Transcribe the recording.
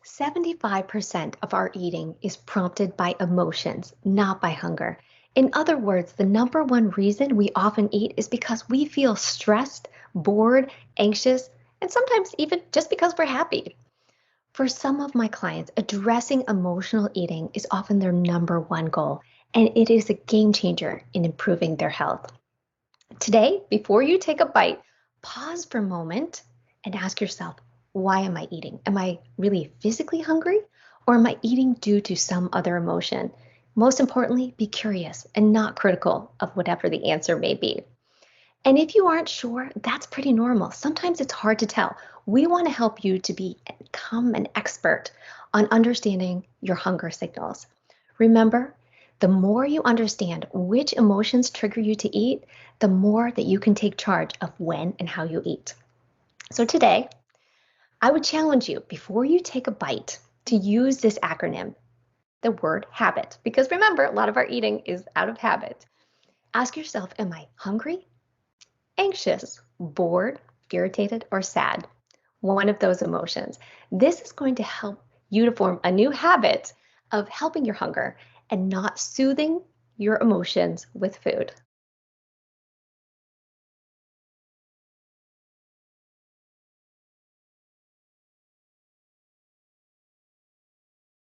75% of our eating is prompted by emotions, not by hunger. In other words, the number one reason we often eat is because we feel stressed, bored, anxious, and sometimes even just because we're happy. For some of my clients, addressing emotional eating is often their number one goal, and it is a game changer in improving their health. Today, before you take a bite, pause for a moment and ask yourself, why am I eating? Am I really physically hungry or am I eating due to some other emotion? Most importantly, be curious and not critical of whatever the answer may be. And if you aren't sure, that's pretty normal. Sometimes it's hard to tell. We want to help you to become an expert on understanding your hunger signals. Remember, the more you understand which emotions trigger you to eat, the more that you can take charge of when and how you eat. So today, I would challenge you before you take a bite to use this acronym, the word habit, because remember, a lot of our eating is out of habit. Ask yourself, am I hungry, anxious, bored, irritated, or sad? One of those emotions. This is going to help you to form a new habit of helping your hunger and not soothing your emotions with food.